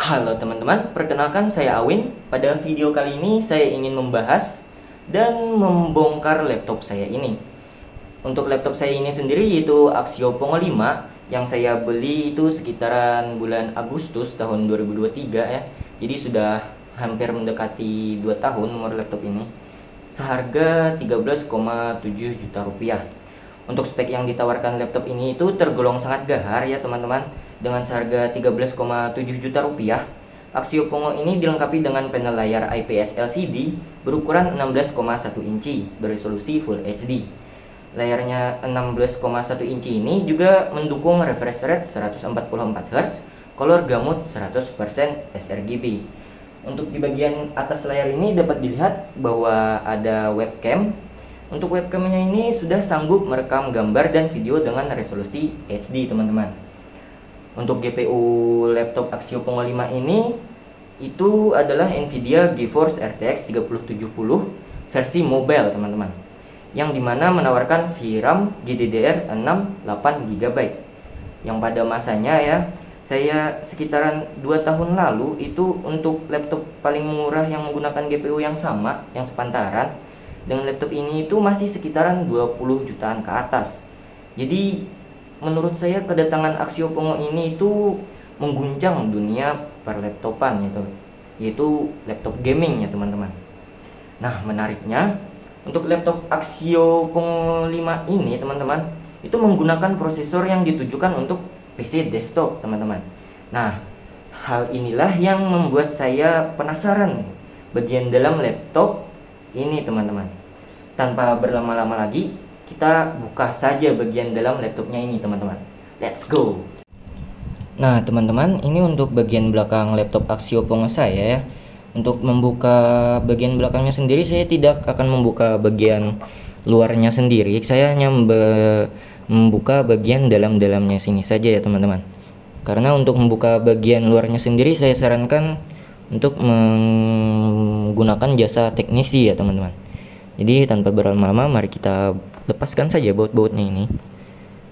Halo teman-teman, perkenalkan saya Awin. Pada video kali ini saya ingin membahas dan membongkar laptop saya ini. Untuk laptop saya ini sendiri yaitu Axio Pongo 5 yang saya beli itu sekitaran bulan Agustus tahun 2023 ya. Jadi sudah hampir mendekati 2 tahun umur laptop ini. Seharga 13,7 juta rupiah. Untuk spek yang ditawarkan laptop ini itu tergolong sangat gahar ya teman-teman. Dengan seharga 13,7 juta rupiah, Axio Pongo ini dilengkapi dengan panel layar IPS LCD berukuran 16,1 inci beresolusi Full HD. Layarnya 16,1 inci ini juga mendukung refresh rate 144 Hz, color gamut 100% sRGB. Untuk di bagian atas layar ini dapat dilihat bahwa ada webcam. Untuk webcamnya ini sudah sanggup merekam gambar dan video dengan resolusi HD teman-teman. Untuk GPU laptop Axio Pongo 5 ini itu adalah Nvidia GeForce RTX 3070 versi mobile teman-teman, yang dimana menawarkan VRAM GDDR6 8GB. Yang pada masanya ya, saya sekitaran 2 tahun lalu itu untuk laptop paling murah yang menggunakan GPU yang sama, yang sepantaran dengan laptop ini itu masih sekitaran 20 jutaan ke atas. Jadi menurut saya kedatangan Axio Pongo ini itu mengguncang dunia perlaptopan gitu, yaitu laptop gaming ya teman-teman. Nah menariknya untuk laptop Axio Pongo 5 ini teman-teman itu menggunakan prosesor yang ditujukan untuk PC desktop teman-teman. Nah hal inilah yang membuat saya penasaran nih, bagian dalam laptop ini teman-teman. Tanpa berlama-lama lagi, kita buka saja bagian dalam laptopnya ini teman-teman. Let's go. Nah teman-teman, ini untuk bagian belakang laptop Axio Pongo saya ya. Untuk membuka bagian belakangnya sendiri, saya tidak akan membuka bagian luarnya sendiri. Saya hanya membuka bagian dalam-dalamnya sini saja ya teman-teman. Karena untuk membuka bagian luarnya sendiri, saya sarankan untuk menggunakan jasa teknisi ya teman-teman. Jadi tanpa berlama-lama, mari kita lepaskan saja baut-bautnya ini.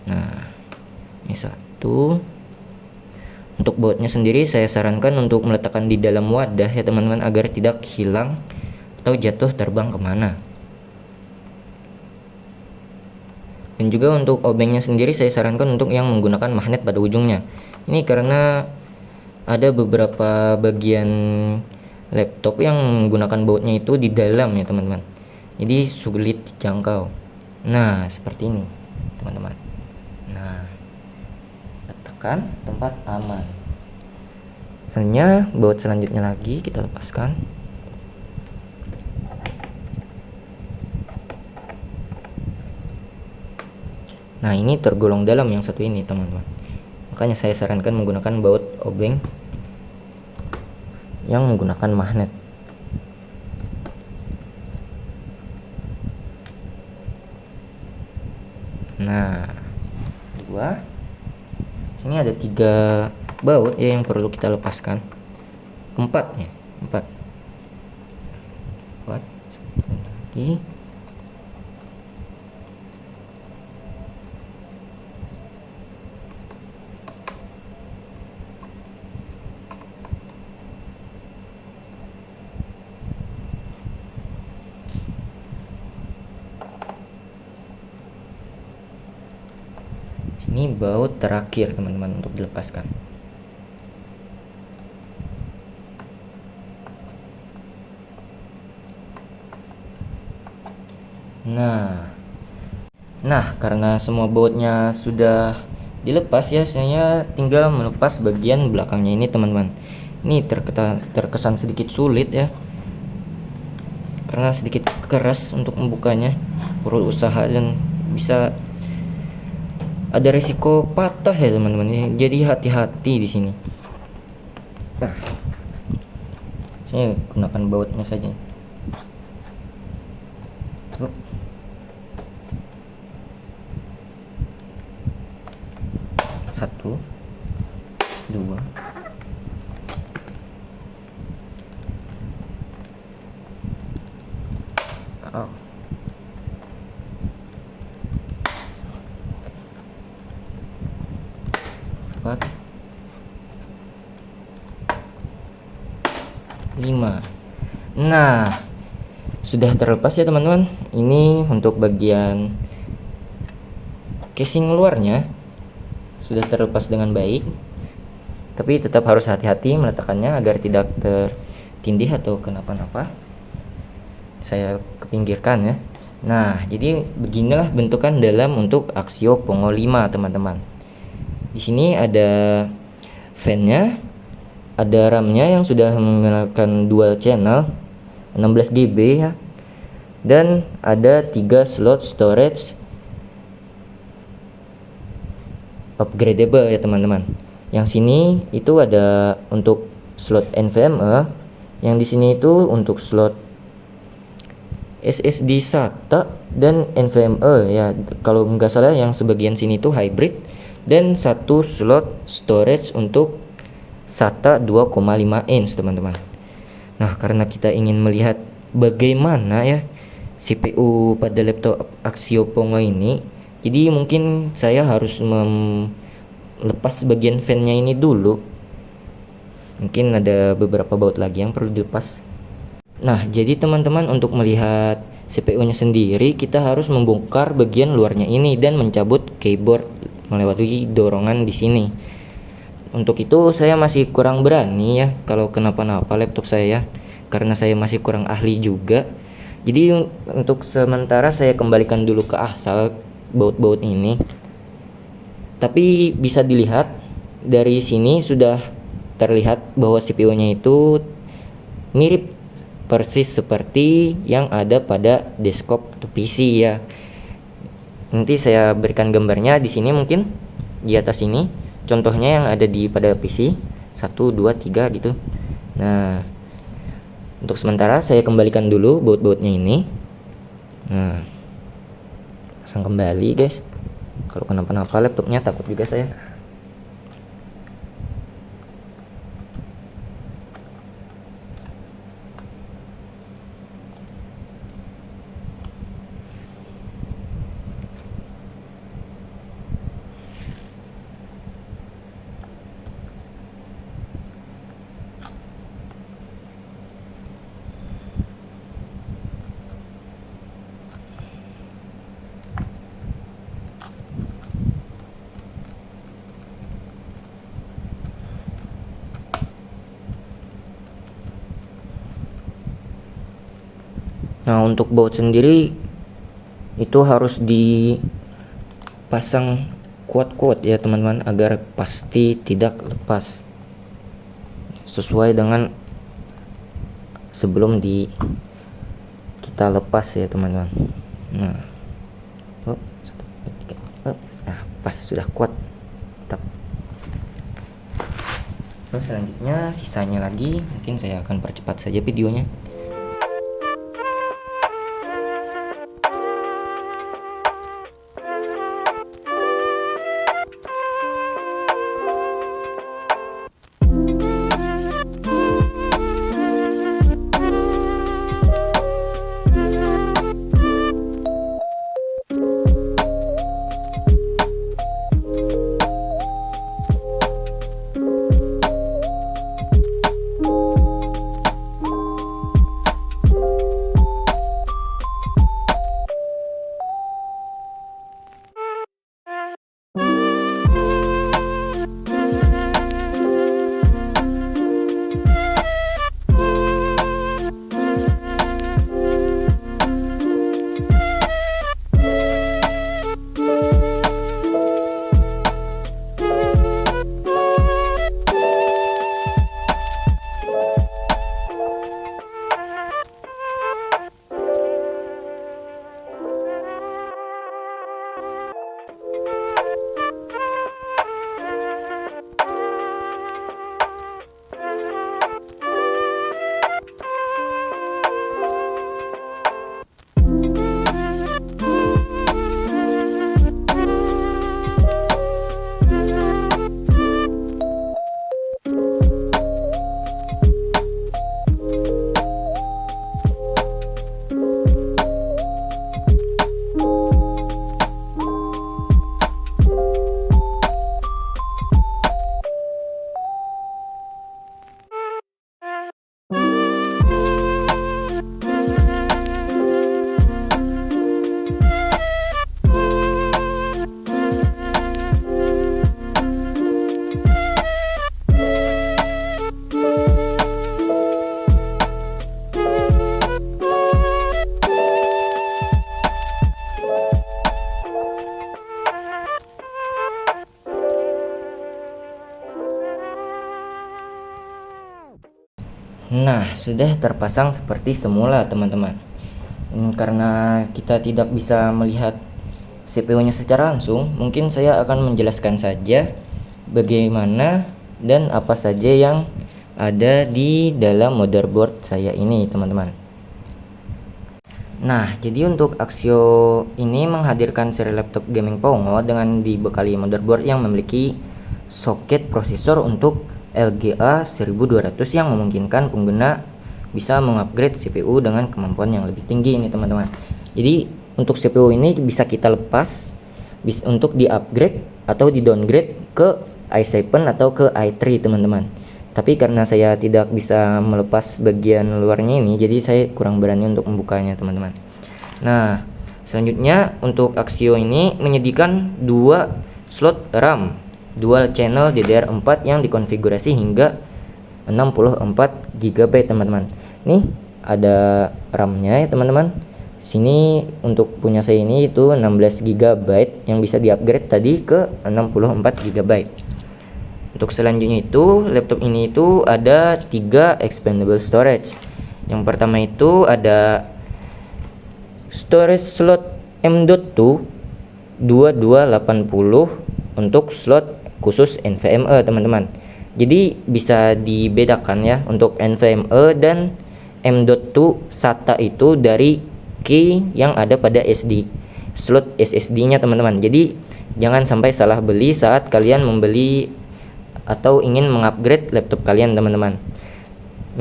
Nah ini satu. Untuk bautnya sendiri saya sarankan untuk meletakkan di dalam wadah ya teman-teman, agar tidak hilang atau jatuh terbang kemana. Dan juga untuk obengnya sendiri saya sarankan untuk yang menggunakan magnet pada ujungnya. Ini karena ada beberapa bagian laptop yang menggunakan bautnya itu di dalam ya teman-teman, jadi sulit dijangkau. Nah seperti ini teman-teman. Nah letakkan tempat aman. Selanjutnya baut selanjutnya lagi kita lepaskan. Nah ini tergolong dalam yang satu ini teman-teman, makanya saya sarankan menggunakan baut obeng yang menggunakan magnet. Nah dua, sini ada 3 baut ya yang perlu kita lepaskan. 4 ya, 4 lagi. Ini baut terakhir teman-teman untuk dilepaskan. Nah karena semua bautnya sudah dilepas ya, saya tinggal melepas bagian belakangnya ini teman-teman. Ini terkesan sedikit sulit ya, karena sedikit keras untuk membukanya, perlu usaha dan bisa ada resiko patah ya teman-teman. Jadi hati-hati di sini. Nah, saya gunakan bautnya saja. Satu, dua, oh. Empat, Nah, sudah terlepas ya teman-teman. Ini untuk bagian casing luarnya sudah terlepas dengan baik. Tapi tetap harus hati-hati meletakkannya agar tidak tertindih atau kenapa-napa. Saya kepinggirkan ya. Nah, jadi beginilah bentukan dalam untuk Axio Pongo 5, teman-teman. Di sini ada fan-nya, ada RAM-nya yang sudah menggunakan dual channel 16 GB ya. Dan ada 3 slot storage upgradable ya, teman-teman. Yang sini itu ada untuk slot NVMe, yang di sini itu untuk slot SSD SATA dan NVMe ya, kalau nggak salah yang sebagian sini itu hybrid, dan satu slot storage untuk SATA 2,5 inch, teman-teman. Nah, karena kita ingin melihat bagaimana ya CPU pada laptop Axio Pongo ini, jadi mungkin saya harus lepas bagian fan-nya ini dulu. Mungkin ada beberapa baut lagi yang perlu dilepas. Nah, jadi teman-teman, untuk melihat CPU-nya sendiri kita harus membongkar bagian luarnya ini dan mencabut keyboard melewati dorongan di sini. Untuk itu saya masih kurang berani ya kalau kenapa-napa laptop saya, karena saya masih kurang ahli juga. Jadi untuk sementara saya kembalikan dulu ke asal baut-baut ini. Tapi bisa dilihat dari sini sudah terlihat bahwa CPU-nya itu mirip persis seperti yang ada pada desktop atau PC ya. Nanti saya berikan gambarnya di sini, mungkin di atas ini contohnya yang ada di pada PC 1, 2, 3 gitu. Nah, untuk sementara saya kembalikan dulu baut-bautnya ini. Nah, pasang kembali guys. Kalau kenapa-napa laptopnya takut juga saya. Nah, untuk baut sendiri itu harus dipasang kuat-kuat ya teman-teman, agar pasti tidak lepas sesuai dengan sebelum kita lepas ya teman-teman. Nah, nah pas, sudah kuat. Mantap. Terus selanjutnya sisanya lagi mungkin saya akan percepat saja videonya. Nah, sudah terpasang seperti semula teman-teman. Karena kita tidak bisa melihat CPU-nya secara langsung, mungkin saya akan menjelaskan saja bagaimana dan apa saja yang ada di dalam motherboard saya ini teman-teman. Nah, jadi untuk Axio ini menghadirkan seri laptop gaming Pongo dengan dibekali motherboard yang memiliki soket prosesor untuk LGA 1200 yang memungkinkan pengguna bisa mengupgrade CPU dengan kemampuan yang lebih tinggi ini teman-teman. Jadi untuk CPU ini bisa kita lepas untuk di-upgrade atau di-downgrade ke i7 atau ke i3 teman-teman. Tapi karena saya tidak bisa melepas bagian luarnya ini, jadi saya kurang berani untuk membukanya teman-teman. Nah, selanjutnya untuk Axio ini menyediakan dua slot RAM dual channel DDR4 yang dikonfigurasi hingga 64 GB teman-teman. Nih ada RAM-nya ya teman-teman. Sini untuk punya saya ini itu 16 GB yang bisa di-upgrade tadi ke 64 GB. Untuk selanjutnya itu laptop ini itu ada 3 expandable storage. Yang pertama itu ada storage slot M.2 2280 untuk slot khusus NVMe teman-teman. Jadi bisa dibedakan ya untuk NVMe dan M.2 SATA itu dari key yang ada pada SD slot SSD-nya teman-teman. Jadi jangan sampai salah beli saat kalian membeli atau ingin mengupgrade laptop kalian teman-teman.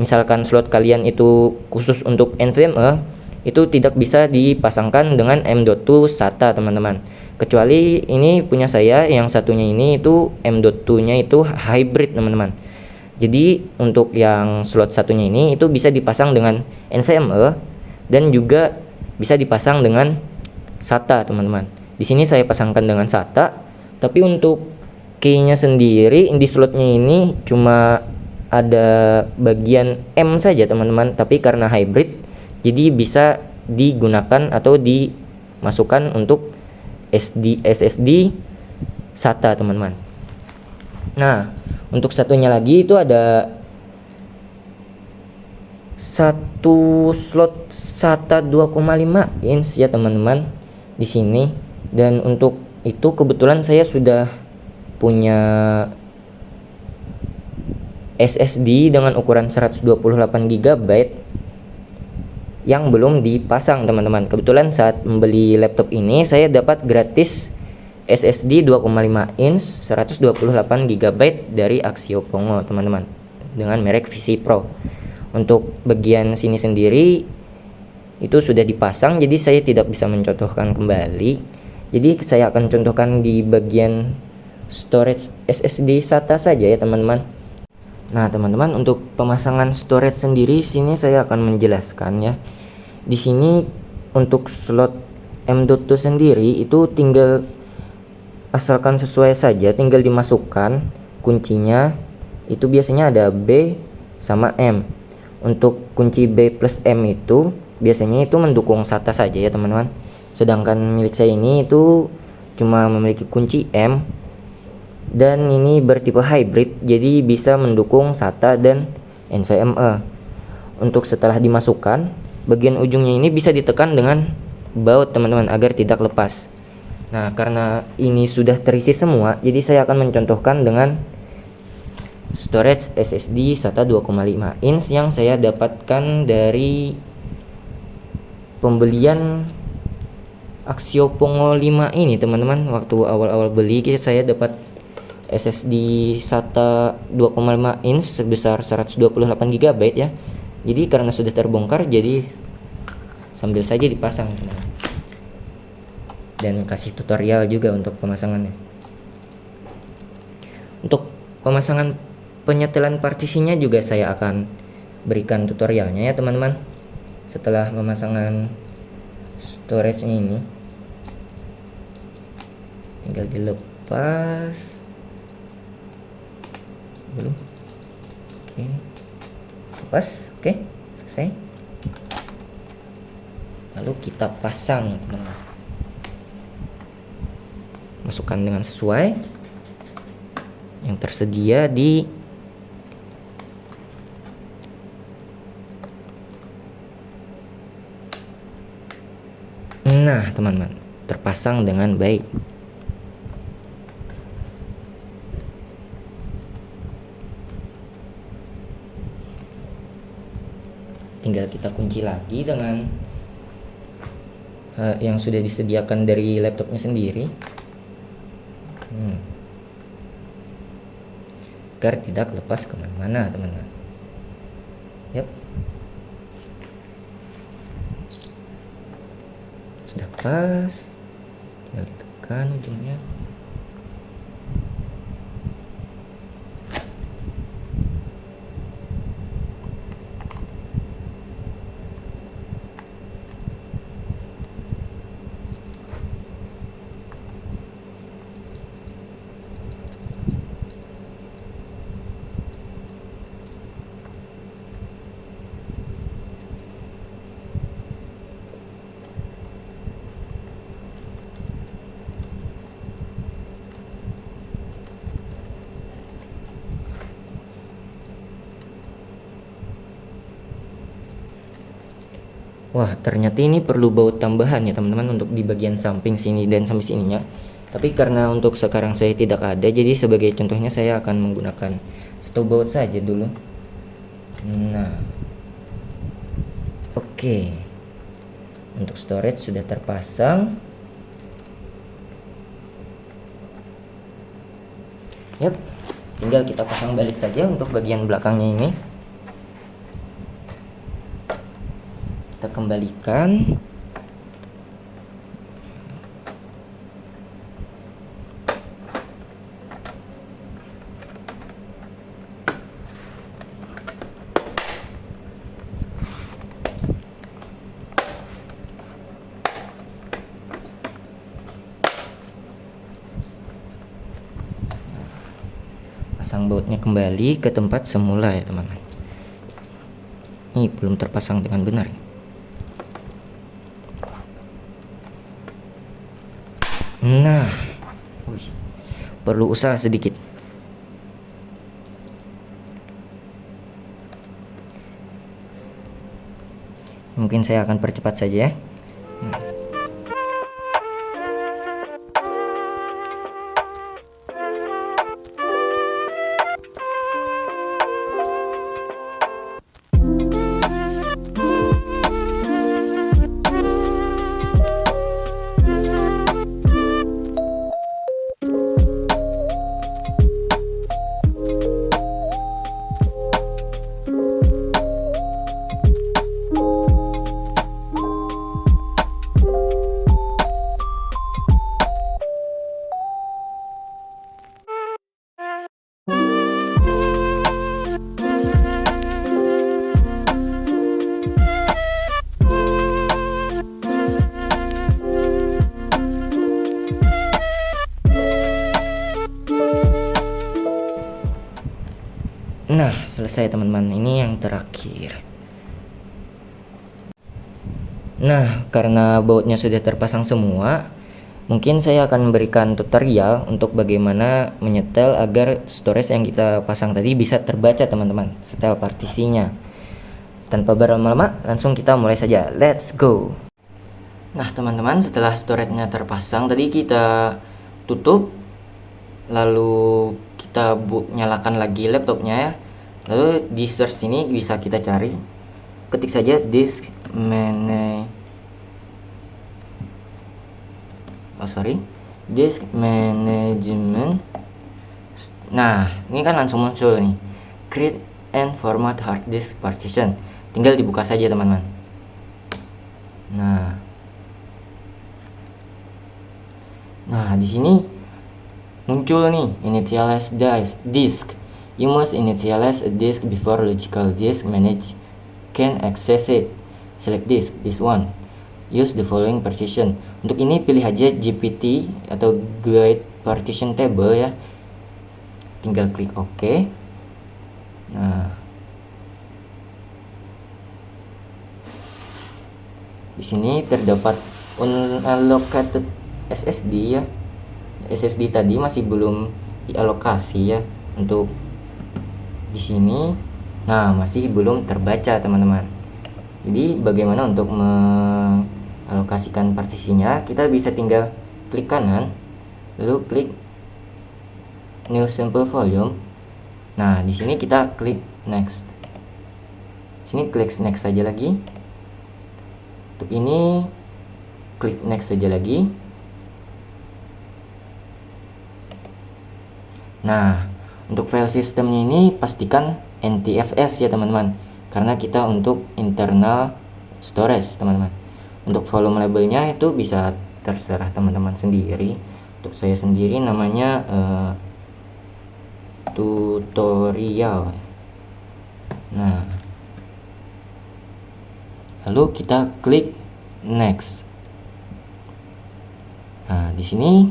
Misalkan slot kalian itu khusus untuk NVMe, itu tidak bisa dipasangkan dengan M.2 SATA teman-teman. Kecuali ini punya saya yang satunya ini itu M.2 nya itu hybrid teman-teman. Jadi untuk yang slot satunya ini itu bisa dipasang dengan NVMe dan juga bisa dipasang dengan SATA teman-teman. Di sini saya pasangkan dengan SATA, tapi untuk keynya sendiri di slotnya ini cuma ada bagian M saja teman-teman, tapi karena hybrid jadi bisa digunakan atau dimasukkan untuk SSD SATA teman-teman. Nah, untuk satunya lagi itu ada satu slot SATA 2,5 inch ya teman-teman di sini. Dan untuk itu kebetulan saya sudah punya SSD dengan ukuran 128 GB yang belum dipasang teman-teman. Kebetulan saat membeli laptop ini saya dapat gratis SSD 2,5 inch 128 GB dari Axio Pongo teman-teman dengan merek VC Pro. Untuk bagian sini sendiri itu sudah dipasang, jadi saya tidak bisa mencontohkan kembali. Jadi saya akan contohkan di bagian storage SSD SATA saja ya teman-teman. Nah teman-teman, untuk pemasangan storage sendiri sini saya akan menjelaskan ya. Di sini untuk slot M.2 sendiri itu tinggal asalkan sesuai saja, tinggal dimasukkan kuncinya. Itu biasanya ada B sama M. Untuk kunci B plus M itu biasanya itu mendukung SATA saja ya teman-teman. Sedangkan milik saya ini itu cuma memiliki kunci M dan ini bertipe hybrid, jadi bisa mendukung SATA dan NVMe. Untuk setelah dimasukkan, bagian ujungnya ini bisa ditekan dengan baut teman-teman agar tidak lepas. Nah, karena ini sudah terisi semua, jadi saya akan mencontohkan dengan storage SSD SATA 2,5 inch yang saya dapatkan dari pembelian Axio Pongo 5 ini teman-teman. Waktu awal-awal beli saya dapat SSD SATA 2,5 inch sebesar 128 GB ya. Jadi karena sudah terbongkar, jadi sambil saja dipasang teman-teman. Dan kasih tutorial juga untuk pemasangannya. Untuk pemasangan penyetelan partisinya juga saya akan berikan tutorialnya ya teman-teman. Setelah pemasangan storage ini tinggal dilepas dulu. Oke, lepas. Oke, selesai. Lalu kita pasang teman-teman. Masukkan dengan sesuai yang tersedia di Nah, teman-teman, terpasang dengan baik. Tinggal kita kunci lagi dengan yang sudah disediakan dari laptopnya sendiri, agar tidak lepas kemana-mana, teman-teman. Yap, sudah pas, tinggal tekan ujungnya. Wah, ternyata ini perlu baut tambahan ya teman-teman untuk di bagian samping sini dan sampai sininya. Tapi karena untuk sekarang saya tidak ada, jadi sebagai contohnya saya akan menggunakan satu baut saja dulu. Nah, oke. Untuk storage sudah terpasang. Yap, tinggal kita pasang balik saja untuk bagian belakangnya ini. Kita kembalikan. Pasang bautnya kembali ke tempat semula ya teman-teman. Ini belum terpasang dengan benar. Nah, perlu usaha sedikit. Mungkin saya akan percepat saja ya. Nah, selesai teman-teman. Ini yang terakhir. Nah, karena bautnya sudah terpasang semua, mungkin saya akan memberikan tutorial untuk bagaimana menyetel agar storage yang kita pasang tadi bisa terbaca teman-teman, setel partisinya. Tanpa berlama-lama, langsung kita mulai saja. Let's go. Nah, teman-teman, setelah storage-nya terpasang, tadi kita tutup, lalu kita nyalakan lagi laptopnya ya. Lalu di search sini bisa kita cari, ketik saja disk management. Nah, ini kan langsung muncul nih, create and format hard disk partition. Tinggal dibuka saja teman-teman. Nah, di sini muncul nih initialize disk. You must initialize a disk before logical disk manage can access it. Select this one. Use the following partition. Untuk ini pilih aja GPT atau Guide Partition Table ya. Tinggal klik OK. Nah, di sini terdapat unallocated SSD ya. SSD tadi masih belum dialokasi ya untuk di sini. Nah, masih belum terbaca teman-teman. Jadi bagaimana untuk alokasikan partisinya, kita bisa tinggal klik kanan, lalu klik New Sample Volume. Nah, di sini kita klik Next. Sini klik Next saja lagi. Untuk ini klik Next saja lagi. Nah, untuk file sistemnya ini pastikan NTFS ya teman-teman, karena kita untuk internal storage teman-teman. Untuk volume labelnya itu bisa terserah teman-teman sendiri. Untuk saya sendiri namanya tutorial. Nah, lalu kita klik Next. Nah, di sini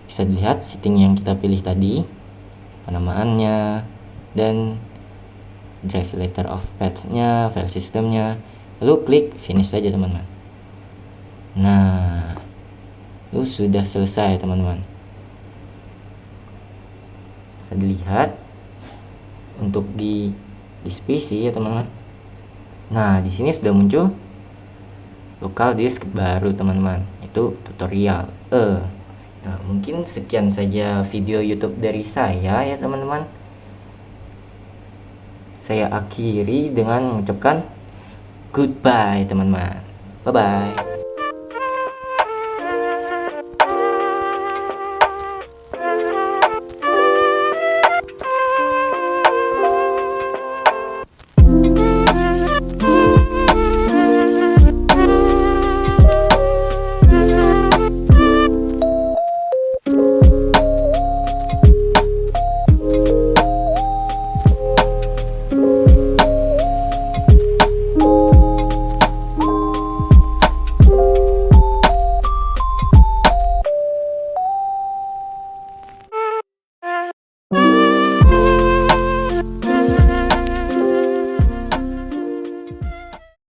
bisa dilihat setting yang kita pilih tadi, penamaannya, dan drive letter of path-nya, file sistemnya. Lalu klik finish saja teman-teman. Nah, itu sudah selesai teman-teman. Bisa dilihat untuk di PC ya teman-teman. Nah, di sini sudah muncul lokal disk baru teman-teman, itu tutorial. Nah, mungkin sekian saja video YouTube dari saya ya teman-teman. Saya akhiri dengan mengucapkan goodbye teman-teman. Bye bye.